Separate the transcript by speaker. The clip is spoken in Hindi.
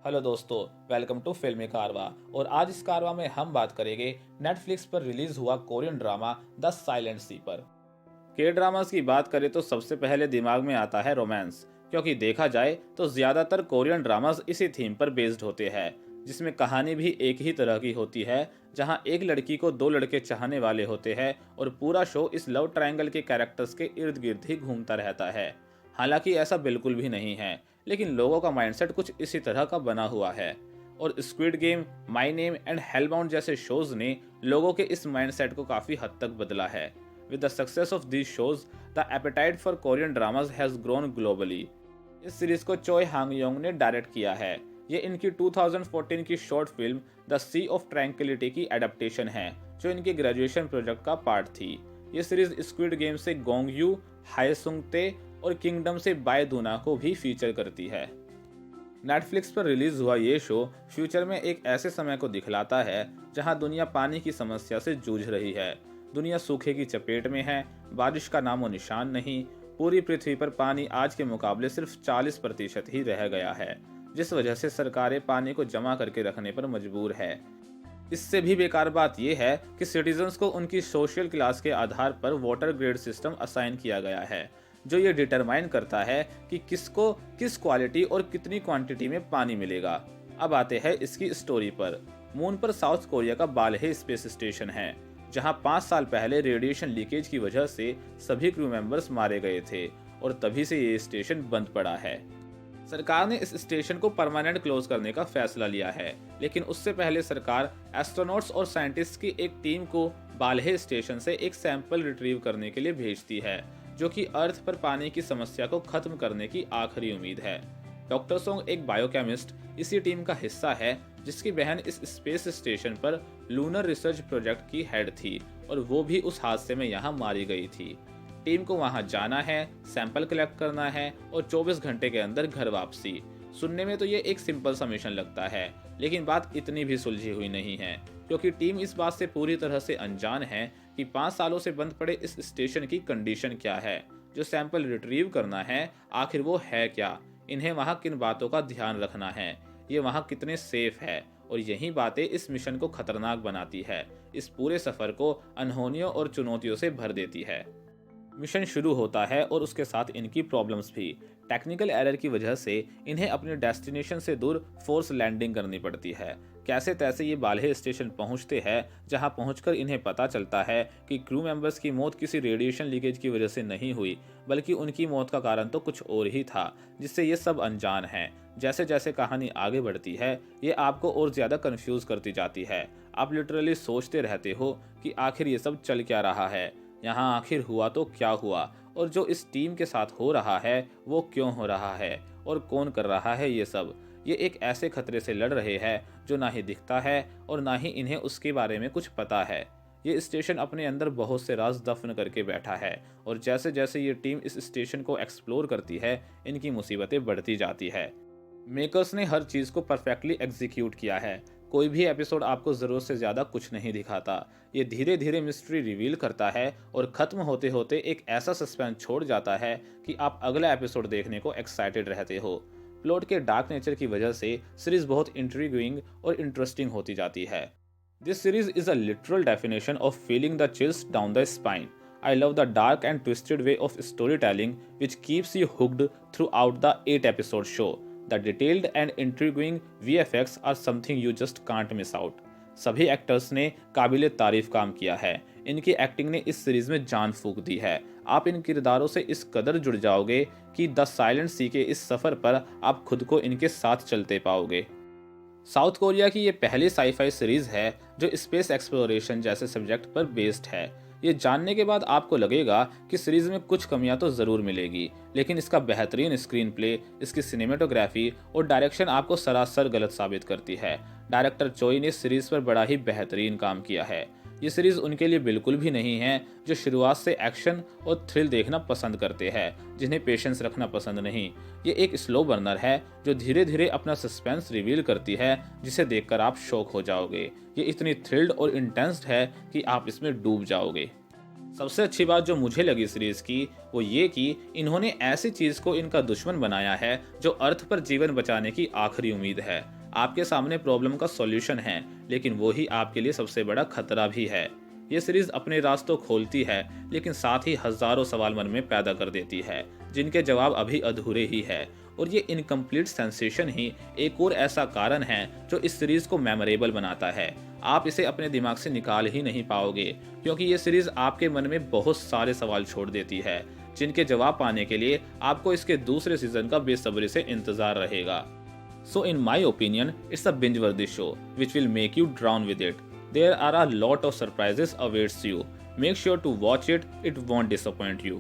Speaker 1: हेलो दोस्तों, वेलकम टू फिल्मी कारवा। और आज इस कारवा में हम बात करेंगे नेटफ्लिक्स पर रिलीज हुआ कोरियन ड्रामा द साइलेंट सी पर। के ड्रामास की बात करें तो सबसे पहले दिमाग में आता है रोमांस, क्योंकि देखा जाए तो ज्यादातर कोरियन ड्रामास इसी थीम पर बेस्ड होते हैं, जिसमें कहानी भी एक ही तरह की होती है, जहां एक लड़की को दो लड़के चाहने वाले होते हैं और पूरा शो इस लव ट्रायंगल के कैरेक्टर्स के इर्द गिर्द ही घूमता रहता है। हालांकि ऐसा बिल्कुल भी नहीं है, लेकिन लोगों का माइंडसेट कुछ इसी तरह का बना हुआ है। और Squid Game, My Name and Hellbound जैसे शोज ने लोगों के इस माइंडसेट को काफी हद तक बदला है। With the success of these shows, the apatite for Korean dramas has grown globally. इस सीरीज को चोय हांग योंग ने डायरेक्ट किया है। ये इनकी 2014 की short film the sea of tranquility की एडेप्टेशन है, जो इनके ग्रेजुएशन प्रोजेक्ट का पार्ट थी। ये सीरीज स्क्विड गेम से गोंग यू, हाय सुंग ते और किंगडम से बाय दूना को भी फीचर करती है। नेटफ्लिक्स पर रिलीज हुआ ये शो फ्यूचर में एक ऐसे समय को दिखलाता है जहां दुनिया पानी की समस्या से जूझ रही है। दुनिया सूखे की चपेट में है, बारिश का नामो निशान नहीं। पूरी पृथ्वी पर पानी आज के मुकाबले सिर्फ 40% ही रह गया है, जिस वजह से सरकारें पानी को जमा करके रखने पर मजबूर है। इससे भी बेकार बात यह है कि सिटीजन्स को उनकी सोशल क्लास के आधार पर वाटर ग्रेड सिस्टम असाइन किया गया है, जो ये डिटरमाइन करता है कि किसको किस क्वालिटी और कितनी क्वांटिटी में पानी मिलेगा। अब आते हैं इसकी स्टोरी पर। मून पर साउथ कोरिया का बाल्हे स्पेस स्टेशन है, जहां 5 साल पहले रेडिएशन लीकेज की वजह से सभी क्रू मेंबर्स मारे गए थे और तभी से ये स्टेशन बंद पड़ा है। सरकार ने इस स्टेशन को परमानेंट क्लोज करने का फैसला लिया है, लेकिन उससे पहले सरकार एस्ट्रोनॉट्स और साइंटिस्ट की एक टीम को बाल्हे स्टेशन से एक सैंपल रिट्रीव करने के लिए भेजती है, जो कि अर्थ पर पानी की समस्या को खत्म करने की आखिरी उम्मीद है। डॉक्टर सोंग एक बायोकेमिस्ट इसी टीम का हिस्सा है, जिसकी बहन इस स्पेस स्टेशन पर लूनर रिसर्च प्रोजेक्ट की हेड थी और वो भी उस हादसे में यहाँ मारी गई थी। टीम को वहां जाना है, सैंपल कलेक्ट करना है और 24 घंटे के अंदर घर वापसी। सुनने में तो ये एक सिंपल सा मिशन लगता है, लेकिन बात इतनी भी सुलझी हुई नहीं है, क्योंकि टीम इस बात से पूरी तरह से अनजान है कि 5 सालों से बंद पड़े इस स्टेशन की कंडीशन क्या है। जो सैंपल रिट्रीव करना है, आखिर वो है क्या, इन्हें वहां किन बातों का ध्यान रखना है, ये वहां कितने सेफ है, और यही बातें इस मिशन को खतरनाक बनाती है, इस पूरे सफर को अनहोनियों और चुनौतियों से भर देती है। मिशन शुरू होता है और उसके साथ इनकी प्रॉब्लम्स भी। टेक्निकल एरर की वजह से इन्हें अपने डेस्टिनेशन से दूर फोर्स लैंडिंग करनी पड़ती है। कैसे तैसे ये बाल्हे स्टेशन पहुंचते हैं, जहां पहुंचकर इन्हें पता चलता है कि क्रू मेंबर्स की मौत किसी रेडिएशन लीकेज की वजह से नहीं हुई, बल्कि उनकी मौत का कारण तो कुछ और ही था, जिससे ये सब अनजान हैं। जैसे जैसे कहानी आगे बढ़ती है, ये आपको और ज्यादा कंफ्यूज करती जाती है। आप लिटरली सोचते रहते हो कि आखिर ये सब चल क्या रहा है, यहाँ आखिर हुआ तो क्या हुआ, और जो इस टीम के साथ हो रहा है वो क्यों हो रहा है और कौन कर रहा है ये सब। ये एक ऐसे खतरे से लड़ रहे हैं जो ना ही दिखता है और ना ही इन्हें उसके बारे में कुछ पता है। ये स्टेशन अपने अंदर बहुत से राज दफन करके बैठा है, और जैसे जैसे ये टीम इस स्टेशन को एक्सप्लोर करती है, इनकी मुसीबतें बढ़ती जाती है। मेकर्स ने हर चीज़ को परफेक्टली एग्जीक्यूट किया है। कोई भी एपिसोड आपको ज़रूरत से ज़्यादा कुछ नहीं दिखाता। ये धीरे धीरे मिस्ट्री रिवील करता है और ख़त्म होते होते एक ऐसा सस्पेंस छोड़ जाता है कि आप अगला एपिसोड देखने को एक्साइटेड रहते हो। प्लॉट के डार्क नेचर की वजह से सीरीज बहुत इंट्रीगिंग और इंटरेस्टिंग होती जाती है। This series is a literal definition of feeling the chills down the spine. I love the dark and twisted way of storytelling which keeps you hooked throughout the 8-episode show. The detailed and intriguing VFX are something you just can't miss out. सभी एक्टर्स ने काबिले तारीफ काम किया है। इनकी एक्टिंग ने इस सीरीज में जान फूंक दी है। आप इन किरदारों से इस कदर जुड़ जाओगे कि द साइलेंट सी के इस सफर पर आप खुद को इनके साथ चलते पाओगे। साउथ कोरिया की ये पहली साईफाई सीरीज है जो स्पेस एक्सप्लोरेशन जैसे सब्जेक्ट पर बेस्ड है। ये जानने के बाद आपको लगेगा कि सीरीज में कुछ कमियां तो जरूर मिलेगी, लेकिन इसका बेहतरीन स्क्रीन प्ले, इसकी सिनेमेटोग्राफी और डायरेक्शन आपको सरासर गलत साबित करती है। डायरेक्टर चोई ने सीरीज पर बड़ा ही बेहतरीन काम किया है। ये सीरीज उनके लिए बिल्कुल भी नहीं है जो शुरुआत से एक्शन और थ्रिल देखना पसंद करते हैं, जिन्हें पेशेंस रखना पसंद नहीं। ये एक स्लो बर्नर है जो धीरे धीरे अपना सस्पेंस रिवील करती है, जिसे देखकर आप शॉक हो जाओगे। ये इतनी थ्रिल्ड और इंटेंस है कि आप इसमें डूब जाओगे। सबसे अच्छी बात जो मुझे लगी सीरीज की वो ये कि इन्होंने ऐसी चीज को इनका दुश्मन बनाया है जो अर्थ पर जीवन बचाने की आखिरी उम्मीद है। आपके सामने प्रॉब्लम का सॉल्यूशन है, लेकिन वो ही आपके लिए सबसे बड़ा खतरा भी है। ये सीरीज अपने रास्तों खोलती है, लेकिन साथ ही हजारों सवाल मन में पैदा कर देती है, जिनके जवाब अभी अधूरे ही है। और ये इनकम्प्लीट सेंसेशन ही एक और ऐसा कारण है जो इस सीरीज को मेमोरेबल बनाता है। आप इसे अपने दिमाग से निकाल ही नहीं पाओगे, क्योंकि ये सीरीज आपके मन में बहुत सारे सवाल छोड़ देती है, जिनके जवाब पाने के लिए आपको इसके दूसरे सीजन का बेसब्री से इंतजार रहेगा। So in my opinion, it's a binge-worthy show which will make you drown with it. There are a lot of surprises awaits you. Make sure to watch it, it won't disappoint you.